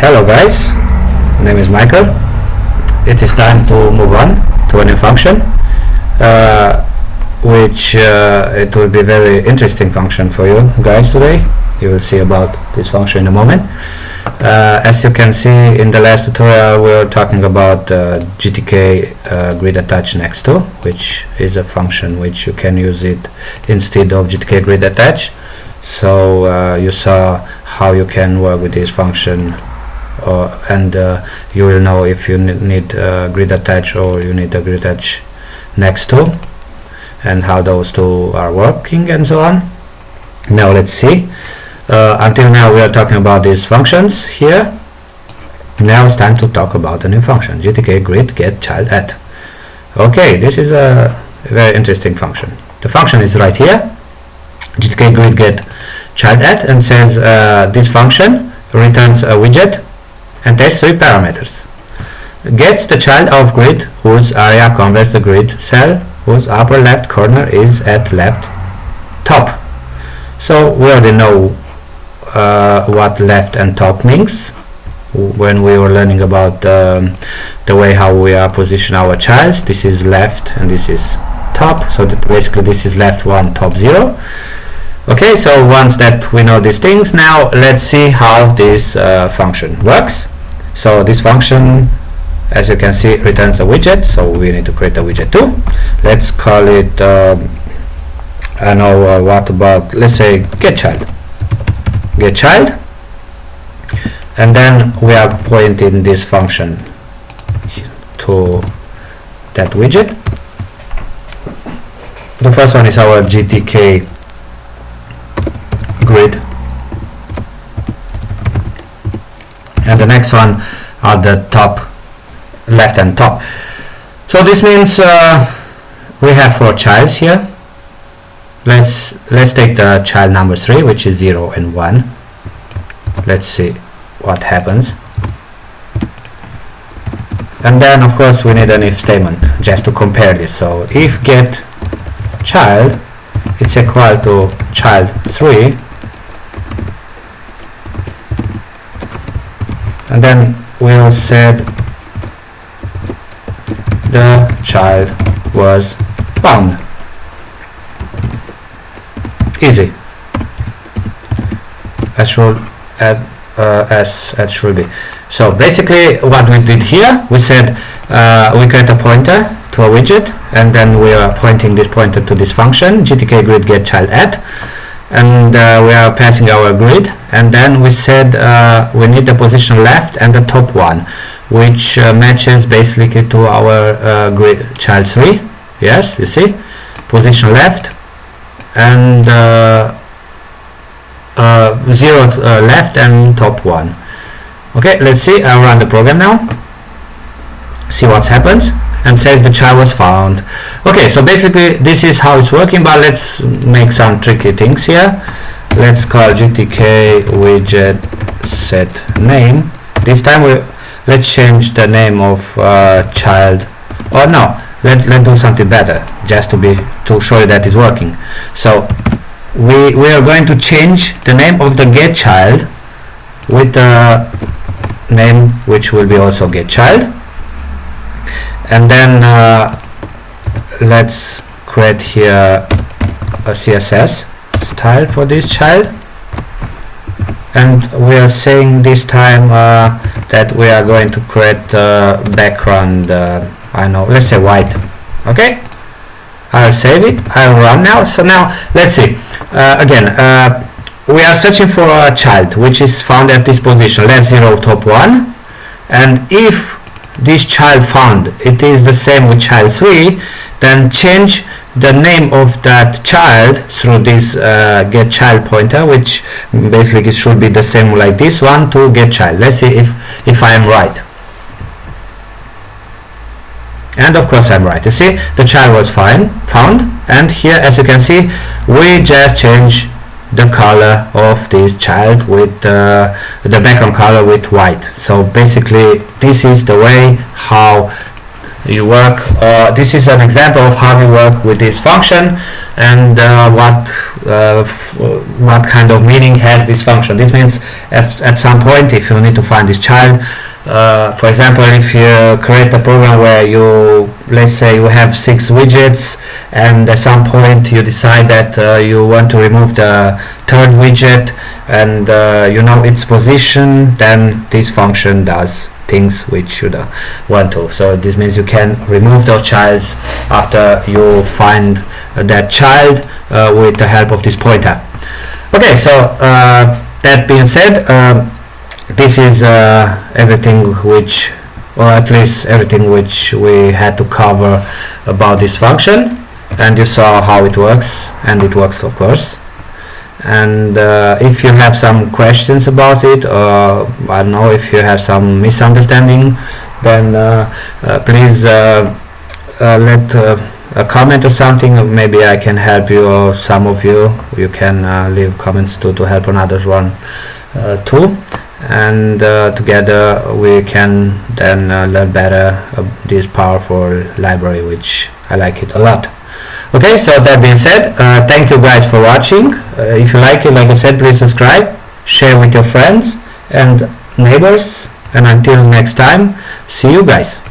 Hello guys, my name is Michael. It is time to move on to a new function, which it will be a very interesting function for you guys today. You will see about this function in a moment. As you can see in the last tutorial, we were talking about GTK grid attach next to, which is a function which you can use it instead of GTK grid attach. So you saw how you can work with this function, and you will know if you need grid attach or you need a grid attach next to, and how those two are working and so on. Now let's see. Until now we are talking about these functions here. Now it's time to talk about a new function, GtkGrid get child at. Okay, this is a very interesting function. The function is right here, GtkGrid get child at, and says this function returns a widget and takes 3 parameters. Gets the child of grid whose area converts the grid cell whose upper left corner is at left top. So we already know what left and top means when we were learning about the way how we are position our childs. This is left and this is top, so that basically this is left 1, top 0. Okay, so once that we know these things, now let's see how this function works. So this function, as you can see, returns a widget, so we need to create a widget too. Let's call it I know what about, let's say get child, and then we are pointing this function to that widget. The first one is our GTK grid, and the next one are the top, left and top. So this means we have 4 childs here. Let's take the child number 3, which is 0 and 1. Let's see what happens. And then of course we need an if statement just to compare this. So if get child, it's equal to child 3, and then we'll set the child was found. Easy, as should be. So basically what we did here, we said we create a pointer to a widget, and then we are pointing this pointer to this function GTKGrid get child at, and we are passing our grid, and then we said we need the position left and the top one, which matches basically to our grid child 3. Yes, you see, position left and 0 left and top 1. Okay, let's see. I'll run the program now, see what happens, and says the child was found. Okay, so basically this is how it's working, but let's make some tricky things here. Let's call GTK widget set name. This time let's change the name of child, or no, let's do something better just to show you that it's working. So we are going to change the name of the get child with the name which will be also get child, and then let's create here a CSS style for this child, and we are saying this time that we are going to create background, I know, let's say white. Okay, I'll save it, I'll run now. So now let's see, again we are searching for a child which is found at this position left 0 top 1, and if this child found it is the same with child 3, then change the name of that child through this get child pointer, which basically should be the same like this one, to get child. Let's see if I am right. And of course I'm right. You see, the child was found, and here, as you can see, we just change the color of this child with the background color with white. So basically this is the way how you work. This is an example of how you work with this function. and what kind of meaning has this function. This means at some point, if you need to find this child, for example, if you create a program where let's say you have 6 widgets, and at some point you decide that you want to remove the 3rd widget, and you know its position, then this function does things which you want to. So this means you can remove those childs after you find that child with the help of this pointer. Okay, so that being said, this is everything which, or at least everything which we had to cover about this function, and you saw how it works, and it works, of course. And if you have some questions about it, or I don't know, if you have some misunderstanding, then please let a comment or something. Maybe I can help you, or some of you can leave comments to help another one too, and together we can then learn better this powerful library, which I like it a lot. Okay, so that being said, thank you guys for watching. If you like it, like I said, please subscribe, share with your friends and neighbors, and until next time, see you guys.